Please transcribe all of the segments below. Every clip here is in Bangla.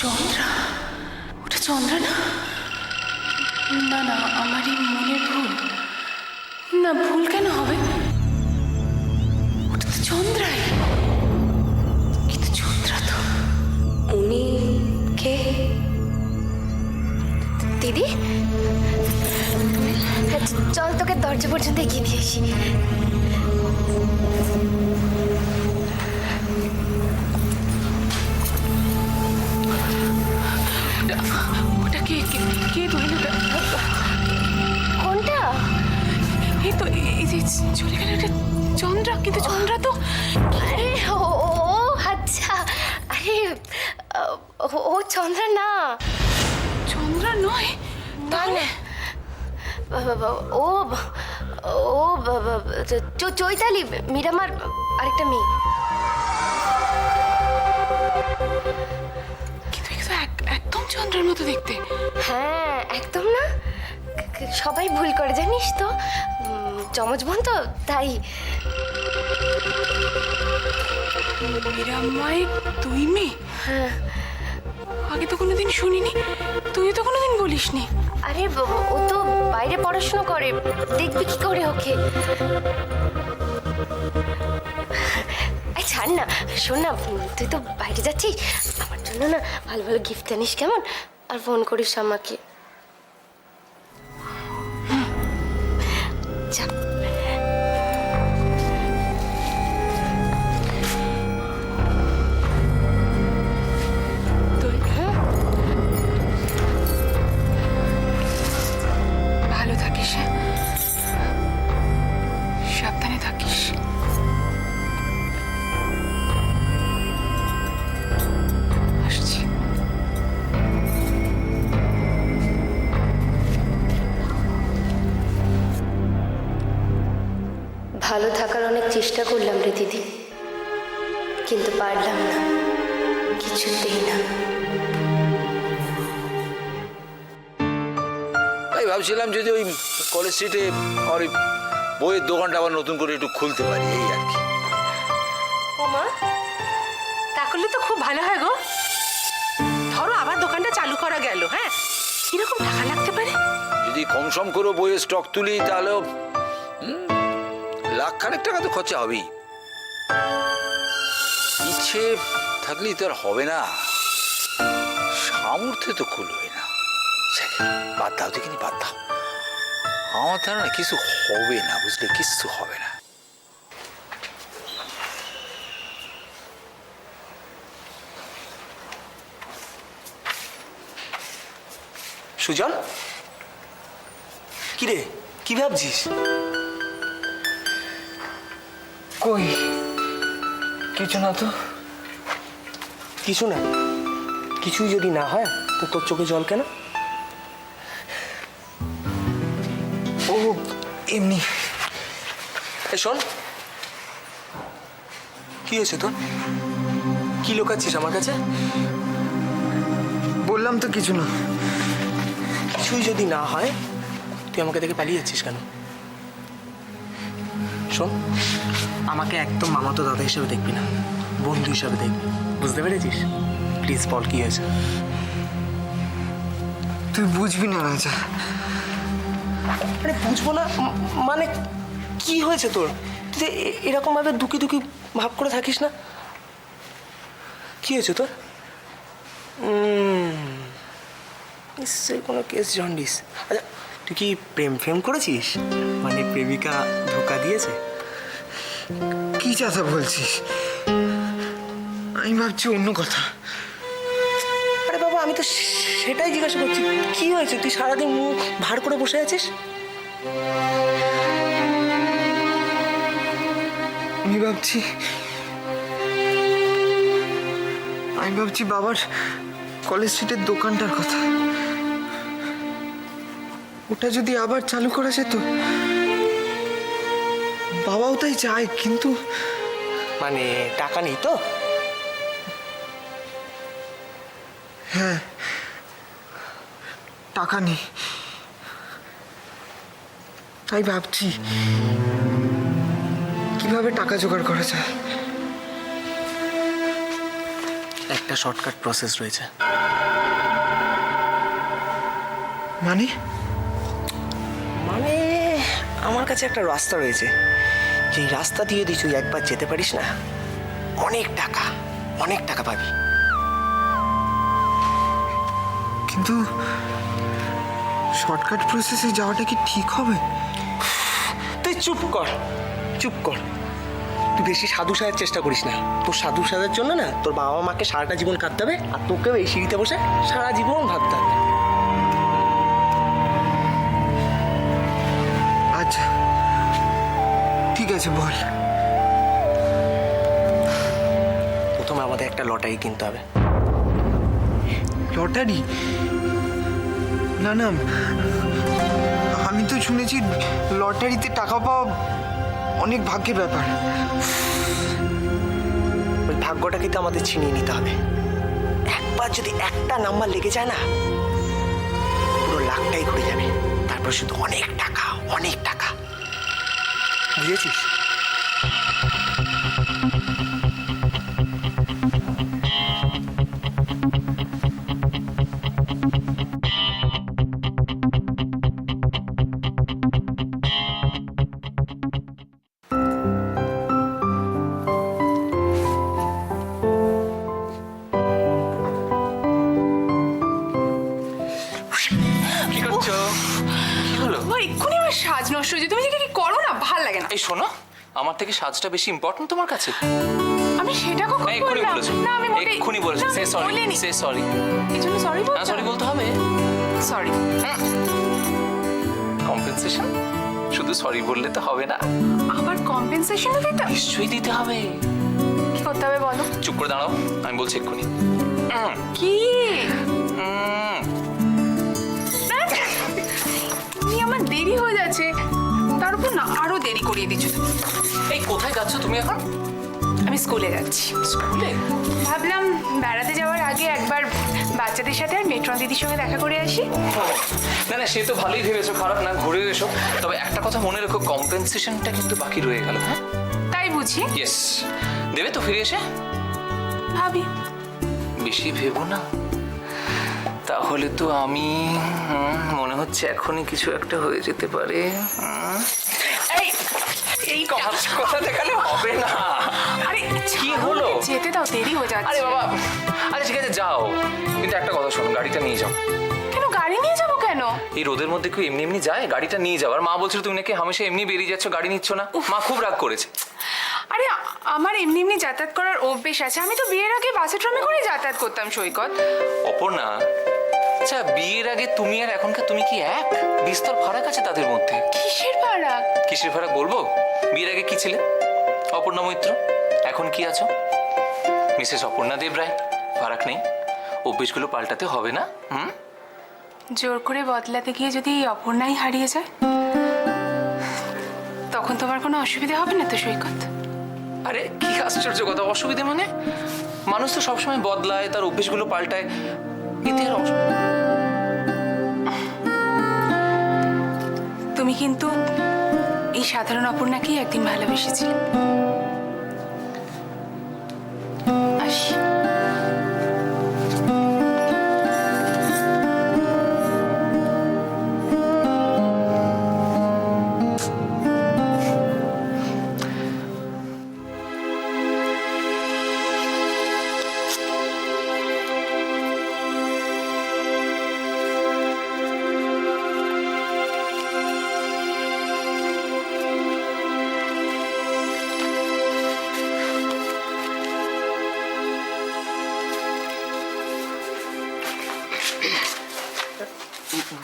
চন্দ্রা, ওটা চন্দ্রা না? না না, আমারই মনের ভুল। না, ভুল কেন হবে? ওটা তো চন্দ্রাই। কিন্তু চন্দ্রা তো। উনি কে? দিদি, চল তোকে দরজা পর্যন্ত এগিয়ে দিয়ে আসি। ওটা কে? কে দোহিনীটা? কোনটা? এই তো, এই যে চলে গেল, এটা চন্দ্রা। কিন্তু চন্দ্রা তো। আরে ও আচ্ছা, আরে ও চন্দ্রা না। চন্দ্রা নয় তাহলে? ও ও চৈতালি, মীরামার আরেকটা মেয়ে। কিন্তু একদম চন্দ্রার মতো দেখতে। হ্যাঁ, একদম না। সবাই ভুল করে, জানিস তো। চমচ বোন তো, তাই। মীরামায়ের দুই মেয়ে? হ্যাঁ। আগে তো কোনোদিন শুনিনি, তুই তো কোনোদিন বলিসনি। আরে ও তো বাইরে পড়াশোনা করে, দেখবি কি করে ওকে। ছাড় না, শোন না, তুই তো বাইরে যাচ্ছিস, আমার জন্য না ভালো ভালো গিফট আনিস কেমন? আর ফোন করিস আমাকে। যা। তুই ভালো থাকিস, হ্যাঁ? সাবধানে থাকিস। আসছি। ভালো থাকার অনেক চেষ্টা করলাম রে দিদি, কিন্তু পারলাম না, কিছুতেই না। তাই ভাবছিলাম যদি ওই কলেজ স্ট্রিটে আর ওই বইয়ের দোকানটা আবার নতুন করে একটু খুলতে পারি, এই আর কি। ও মা, তা করলে তো খুব ভালো হয় গো। ধরো আবার দোকানটা চালু করা গেল, হ্যাঁ, কিরকম টাকা লাগতে পারে? যদি কম সম করে বইয়ের স্টক তুলি তাহলেও লাখ খানেক টাকা তো খরচা হবেই। ইচ্ছে থাকলেই তো আর হবে না, সামর্থ্যে তো খুলবে না। বাদ দাও দেখিনি, বাদ দাও। আমার ধারণা কিছু হবে না, বুঝলে, কিছু হবে না। সুজন, কিরে, কি ভাবছিস? কই কিছু না তো। কিছু না? কিছুই যদি না হয় তো তোর চোখে জল কেন? ও এমনি। এই শোন, কি হয়েছে তোর? কি লুকাচ্ছিস আমার কাছে? বললাম তো কিছু না। কিছুই যদি না হয় তুই আমাকে দেখে পালিয়ে যাচ্ছিস কেন? শোন, আমাকে একদম মামাতো দাদা হিসেবে দেখবি না, বন্ধু হিসেবে দেখবি, বুঝতে পেরেছিস? প্লিজ বল, কি হয়েছে? তুই বুঝবি না রাজা। আরে বুঝবো না মানে কি হয়েছে তোর? তুই যে এরকম ভাবে দুকি দুকি ভাব করে থাকিস না। কি হয়েছে তোর? নিশ্চয়ই কোনো কেস জন্ডিস। আচ্ছা, তুই কি প্রেম ফেম করেছিস? মানে প্রেমিকা ধোকা দিয়েছে? কি চাচা বলছিস? আমি ভাবছি অন্য কথা। আরে বাবা, আমি তো সেটাই জিজ্ঞাসা করছি, কি হয়েছে? তুই সারাদিন মুখ ভার করে বসে আছিস। আমি ভাবছি বাবার কলেজ স্ট্রিটের দোকানটার কথা। ওটা যদি আবার চালু করা যেত। বাবাও তাই চায়, কিন্তু মানে টাকা নেই তো? হ্যাঁ, টাকা নেই। তাই ভাবছি কিভাবে টাকা জোগাড় করা যায়। একটা শর্টকাট প্রসেস রয়েছে। মানে মানে আমার কাছে একটা রাস্তা রয়েছে, যেই রাস্তা দিয়ে দিই তুই একবার যেতে পারিস না, অনেক টাকা পাবি। কিন্তু শর্টকাট প্রসেসে যাওয়াটা কি ঠিক হবে? তুই চুপ কর। তুই বেশি সাধু সাজার চেষ্টা করিস না। তোর সাধু সাজার জন্য না তোর বাবা মাকে সারাটা জীবন কাঁদতে হবে, আর তোকেও এই সিঁড়িতে বসে সারা জীবন ভাবতে হবে। আচ্ছা ঠিক আছে, বল। প্রথমে আমাদের একটা লটারি কিনতে হবে। লটারি? না না, আমি তো শুনেছি লটারিতে টাকা পাওয়া অনেক ভাগ্যের ব্যাপার। ওই ভাগ্যটা কিন্তু আমাদের ছিনিয়ে নিতে হবে। একবার যদি একটা নাম্বার লেগে যায় না, পুরো লাখটাই ঘুরে যাবে। তারপর শুধু অনেক টাকা। বুঝেছিস? কি করছো? কি হলো? তোমার এক্ষুনি আমার সাজ নষ্ট হয়েছে, তুমি যে কি করো না, ভাল লাগে না। এই শোনো, আমার থেকে সাজটা বেশি ইম্পর্টেন্ট তোমার কাছে? আমি সেটা কখন এক্ষুনি বললাম? বলেছো, না আমি মোটেই এক্ষুনি বলেছো। না, সে আমি সরি, বলিনি। Say sorry. এই জন্য সরি না বলছো? সরি বলতে হবে। সরি। কম্পেনসেশন শুধু সরি বললে তো হবে না, আবার কম্পেনসেশনও দিতে? নিশ্চয়ই দিতে হবে। কি করতে হবে বলো? চুপ করে দাঁড়াও, আমি বলছি এক্ষুনি। কি? তুমি আমার দেরি হয়ে যাচ্ছে, তার উপর না আরো দেরি করিয়ে দিচ্ছ তুমি। এই কোথায় যাচ্ছ তুমি এখন? আমি স্কুলে যাচ্ছি। স্কুলে? ভাবলাম বেড়াতে যাওয়ার আগে একবার বাচ্চাদের সাথে আর মেট্রন দিদির সঙ্গে দেখা করে আসি। না না, সে তো ভালোই ভেবেছো, খারাপ না, ঘুরে এসো। তবে একটা কথা মনে রেখো, কম্পেনসেশনটা কিন্তু বাকি রয়ে গেল। হ্যাঁ তাই বুঝি? ইয়েস, দেবে তো ফিরে এসে? ভাবি। বেশি ভেবো না, তাহলে তো আমি মনে হচ্ছে এখনই কিছু একটা হয়ে যেতে পারে। এই এই কথা দেখালে হবে না। আরে কি হলো? যেতে দাও, দেরি হয়ে যাচ্ছে। আরে বাবা, আরে ঠিক আছে যাও, কিন্তু একটা কথা শোনো, গাড়িটা নিয়ে যাও। কেন গাড়ি নিয়ে যাবো কেন? এই রোদের মধ্যে কেউ এমনি এমনি যায়? গাড়িটা নিয়ে যাও। আর মা বলছিল তুমি নাকি হামেশা এমনি বেরিয়ে যাচ্ছ, গাড়ি নিচ্ছ না। মা খুব রাগ করেছে। আরে আমার এমনি এমনি যাতায়াত করার অভ্যেস আছে, আমি তো বিয়ের আগে বাসে ট্রামে করে যাতায়াত করতাম সৈকত। অপর্ণা, আচ্ছা বিয়ের আগে তুমি আর এখনকার তুমি কি এক? বিস্তর ফারাক আছে তাদের মধ্যে। কিসের ফারাক? কিসের ফারাক বলবো? বিয়ের আগে কি ছিলে? অপর্ণা মৈত্র। এখন কি আছো? মিসেস অপর্ণা দেব রায়। ফারাক নেই, অভ্যেসগুলো পাল্টাতে হবে না। জোর করে বদলাতে গিয়ে যদি এই অপর্ণাই হারিয়ে যায়, তখন তোমার কোনো অসুবিধা হবে না তো সৈকত? আরে কি আশ্চর্য কথা, অসুবিধে মানে? মানুষ তো সবসময় বদলায়, তার অভ্যেসগুলো পাল্টায়, এতে আর তুমি কিন্তু এই সাধারণ অপর্ণাকেই একদিন ভালোবেসেছিলে। আসি।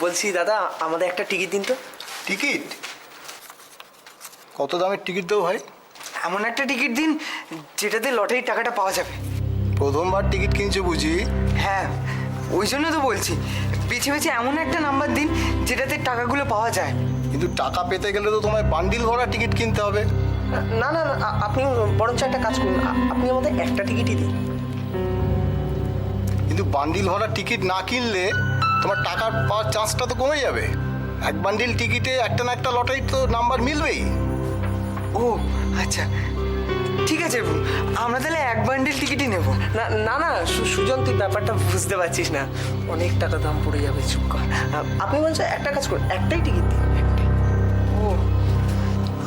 বলছি দাদা, আমাদের একটা টিকিট দিন তো। টিকিট? কত দামের টিকিট দেবো ভাই? এমন একটা টিকিট দিন যেটাতে লটারির টাকাটা পাওয়া যাবে। প্রথমবার টিকিট কিনছো বুঝি? হ্যাঁ, ওই জন্য তো বলছি, বেছে বেছে এমন একটা নাম্বার দিন যেটাতে টাকাগুলো পাওয়া যায়। কিন্তু টাকা পেতে গেলে তো তোমায় বান্ডিল ভরা টিকিট কিনতে হবে। না না না, আপনি বরঞ্চ একটা কাজ করুন, আপনি আমাদের একটা টিকিটই দিন। কিন্তু বান্ডিল ভরা টিকিট না কিনলে তোমার টাকা পাওয়ার চান্সটা তো কমে যাবে। এক বান্ডিল টিকিটে একটা না একটা লটারি তো নাম্বার মিলবেই। ও আচ্ছা, ঠিক আছে, আমরা তাহলে এক বান্ডিল টিকিটই নেব। না না না সুজন, তুই ব্যাপারটা বুঝতে পারছিস না, অনেক টাকা দাম পড়ে যাবে, চুপ কর। আপনি বলছেন একটা কাজ করুন, একটাই টিকিট দিন, একটাই। ও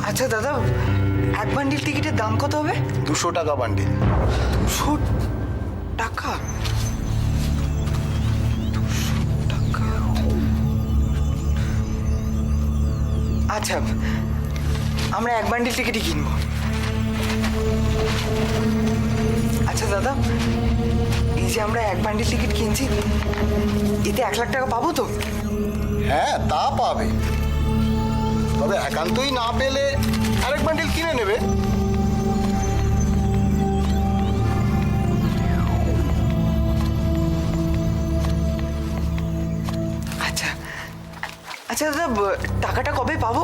আচ্ছা দাদা, এক বান্ডিল টিকিটের দাম কত হবে? 200 টাকা বান্ডিল। 200 টাকা? 200 টাকা। আচ্ছা, আমরা এক বান্ডিল টিকিটই কিনবো। আচ্ছা দাদা, এই যে আমরা এক বান্ডিল টিকিট কিনছি, এতে 1 লাখ টাকা পাবো তো? হ্যাঁ, তা পাবে, তবে একান্তই না পেলে আরেক বান্ডিল কিনে নেবে। আচ্ছা আচ্ছা দাদা, টাকাটা কবে পাবো?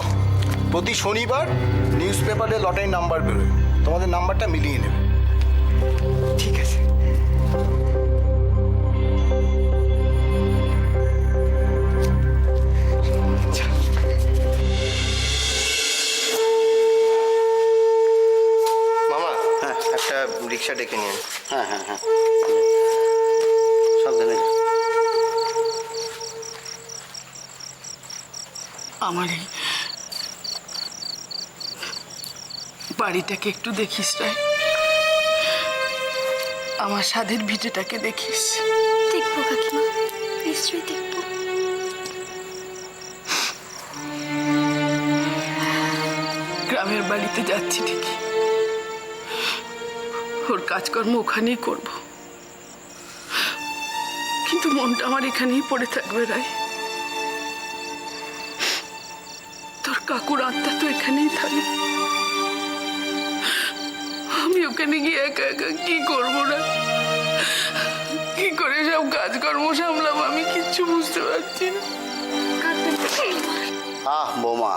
প্রতি শনিবার নিউজ পেপারে লটারি নাম্বার বেরোয়, তোমাদের নাম্বারটা মিলিয়ে নেবে। ঠিক আছে। মামা, হ্যাঁ, একটা রিক্সা ডেকে নিন। হ্যাঁ হ্যাঁ হ্যাঁ, সাবধানে। আমার এই বাড়িটাকে একটু দেখিস রায়, আমার স্বাদের ভিটেটাকে দেখিস। দেখবো কাকিমা, নিশ্চয়ই দেখবো। গ্রামের বাড়িতে যাচ্ছি ঠিকই, ওর কাজকর্ম ওখানেই করব, কিন্তু মনটা আমার এখানেই পড়ে থাকবে রায়। তোর কাকুর আত্মা তো এখানেই থাকে, আমি ওখানে গিয়ে একা একা কি করবো না, কি করে সব কাজকর্ম সামলাম, আমি কিচ্ছু বুঝতে পারছি না। আহ বৌমা,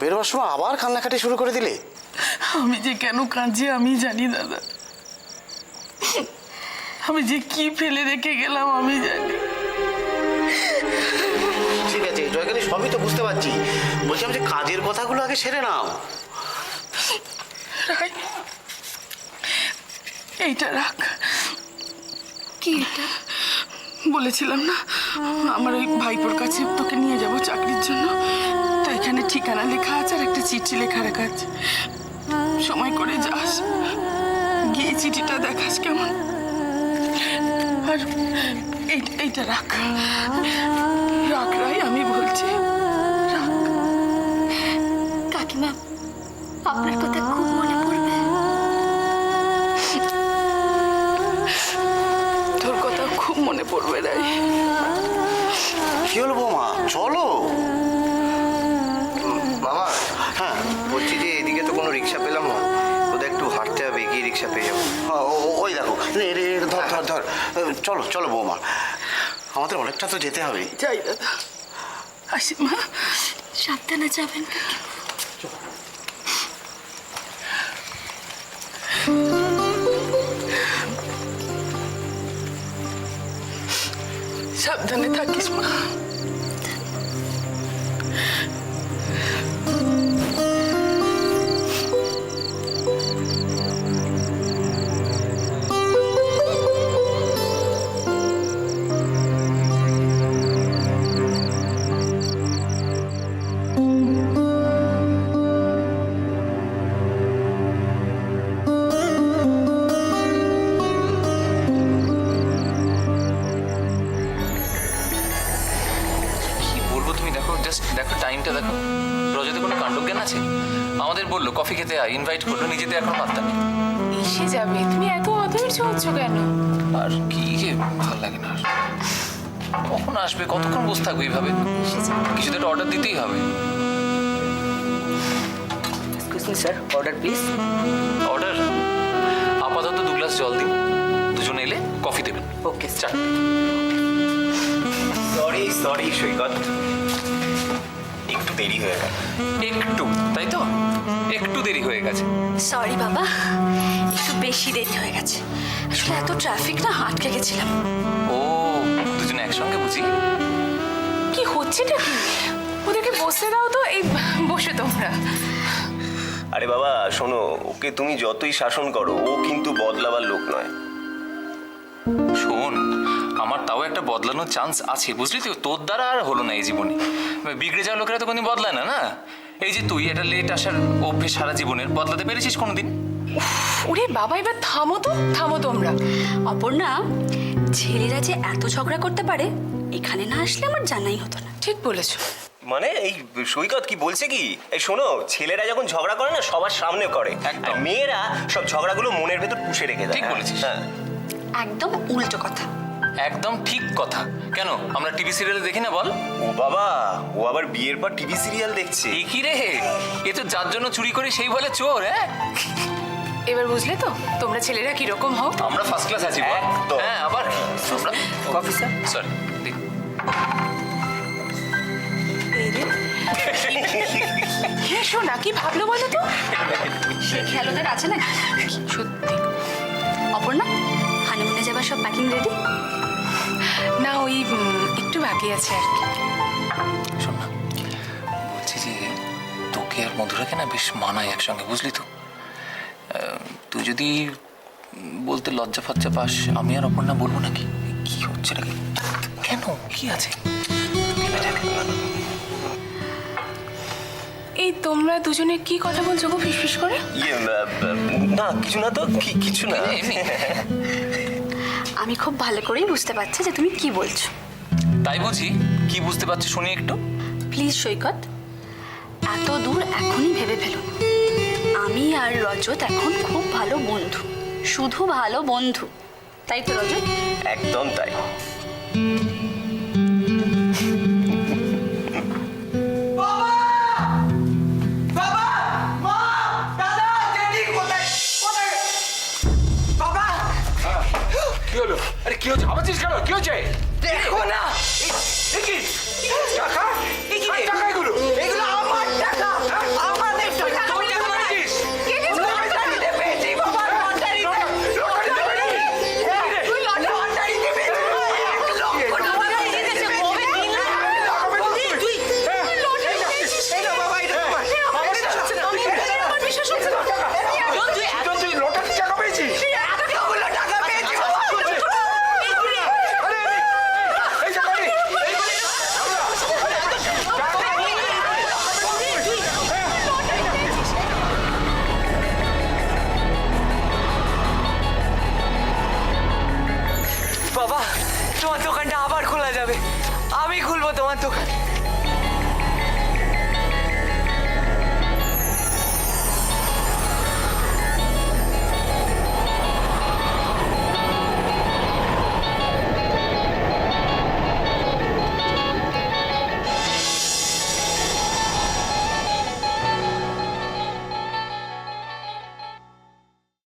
বেরোবার সময় আবার কান্নাকাটি শুরু করে দিলে। আমি যে কেন কাঁদছি আমি জানি দাদা, আমি যে কি ফেলে রেখে গেলাম আমি জানি। ঠিক আছে জয়কালী, সবই তো বুঝতে পারছি, বলছিলাম যে কাজের কথাগুলো আগে সেরে নাও। রাই, এইটা রাখ। কি এটা? বলেছিলাম না আমার ওই ভাইপোর কাছে তোকে নিয়ে যাব চাকরির জন্য, তাই এখানে ঠিকানা লেখা আছে আর একটা চিঠি লেখা রাখা আছে, সময় করে যাস, গিয়ে চিঠিটা দেখাস কেমন। আর এইটা রাখ রাখ রাই, আমি বলছি রাখ। কাকিমা, আপনার কথা খুব মনে পড়বে। তোর কথা খুব মনে পড়বে রাই। কি হলো বৌমা, চলো। মামা, হ্যাঁ বলছি যে এদিকে তো কোনো রিক্সা পেলাম না, ওদের একটু হাঁটতে হবে, গিয়ে রিক্সা পেয়ে যাবো। ওই দেখো, ধর ধর ধর, চলো চলো বৌমা, আমাদের অনেকটা তো যেতে হবে। যাই দাদা, আসি মা। সাবধানে যাবেন কাকিমা। সাবধানে থাকিস মা। দেখো টাইমটা দেখো, রজতে কোনো কাণ্ডজ্ঞান আছে? আমাদের বললো কফি খেতে আয়, ইনভাইট করলো, নিজেদের এখন পাত্তা নেই। এসে যাবে, তুমি এত অধৈর্য হচ্ছ কেন? আর কি যে ভালো লাগে না, কখন আসবে, কতক্ষণ বসে থাকবে এইভাবে? কিছু তো একটা অর্ডার দিতেই হবে। Excuse me sir, order please. Order আপাতত 2 গ্লাস জল দিন, দুজন এলে কফি দেবেন। ওকে চার। সরি সৈকত, একটু দেরি হয়ে গেল। একটু, তাই তো? একটু দেরি হয়ে গেছে। সরি বাবা, একটু বেশি দেরি হয়ে গেছে, আসলে এত ট্রাফিক না, আটকে গেছিলাম। ও, দুজনে একসঙ্গে বুঝি। কি হচ্ছেটা কি? ওদেরকে বসতে দাও তো, এই বসে তোমরা। আরে বাবা শোনো, ওকে তুমি যতই শাসন করো ও কিন্তু বদলাবার লোক নয়। শোন, আমার তাও একটা বদলানোর চান্স আছে, বুঝলি তো? তোর দ্বারা আর হলো না এই জীবনে। বিগড়ে যাওয়া লোকেরা তো কোনোদিন বদলায় না, না? এই যে তুই একটা লেট আসার অভ্যেস সারা জীবনের, বদলাতে পেরেছিস কোনোদিন? ওরে বাবা, এবার থামো তো, থামো তোমরা। অপর্ণা, ছেলেরা যে এত ঝগড়া করতে পারে এখানে না আসলে আমার জানাই হতো না। ঠিক বলেছো। মানে এই সৈকত কি বলছে কি, এই শোনো, ছেলেরা যখন ঝগড়া করে না সবার সামনে করে, একদম। আর মেয়েরা সব ঝগড়াগুলো মনের ভেতর পুষে রেখে দেয়। ঠিক বলেছিস। হ্যাঁ একদম উল্টো কথা। একদম ঠিক কথা। কেন, আমরা টিভি সিরিয়ালে দেখি না বল? ও বাবা, ও আবার বিয়ের পর টিভি সিরিয়াল দেখছে। এই কি রে, এ তো যার জন্য চুরি করে সেই বলে চোর। হ্যাঁ, এবার বুঝলে তো তোমরা ছেলেরা কিরকম হও? আমরা ফার্স্ট ক্লাস আছি বল? একদম। হ্যাঁ, আবার আমরা কফি স্যার। সরি। হে শোনা, কি ভাবলো বলো তো? সে খেয়াল ওদের আছে না? সত্যি অপর্ণা, হানিমুনে যাবার সব প্যাকিং রেডি? না, ওই একটু বাকি আছে আর কি। শোন না, বলছি যে তোকে আর মধুরাকে না বেশ মানায় একসঙ্গে, বুঝলি তো? তুই যদি বলতে লজ্জা ফজ্জা পাস, আমি আর অপর্ণা বলবো নাকি? কি হচ্ছে নাকি? কেন, কি আছে? এই তোমরা দুজনে কি কথা বলছো গো ফিসফিস করে? না কিছু না তো, কিছু না। এমনি। আমি খুব ভালো করেই বুঝতে পারছি যে তুমি কি বলছো। তাই বুঝি? কি বুঝতে পারছি শুনি একটু। প্লিজ সৈকত, এত দূর এখনই ভেবে ফেলুন। আমি আর রজত এখন খুব ভালো বন্ধু, শুধু ভালো বন্ধু, তাই তো রজত? একদম তাই। কি হলো? আরে কি হচ্ছে? আবার কেন? কি হচ্ছে? দেখো না, কি টাকা? টাকা এগুলো? এগুলো আমার টাকা, আমাদের টাকা। তুই টাকা পেয়েছিস? লটারিতে পেয়েছি বাবা, লটারিতে। তুই লটারিতে পেয়েছিস। 1 লক্ষ টাকা জিতেছে, কবে দিলা? তুই লটারি পেয়েছিস। এটা বাবা, এটা বাবা। এটা হচ্ছে না, আমার বিশ্বাস হচ্ছে না। তুই লটারির টাকা পেয়েছিস? এতগুলো টাকা পেয়েছি বাবা। এই টাকা নে, বাবা, তোমার দোকানটা আবার খোলা যাবে। আমি খুলবো তোমার দোকান।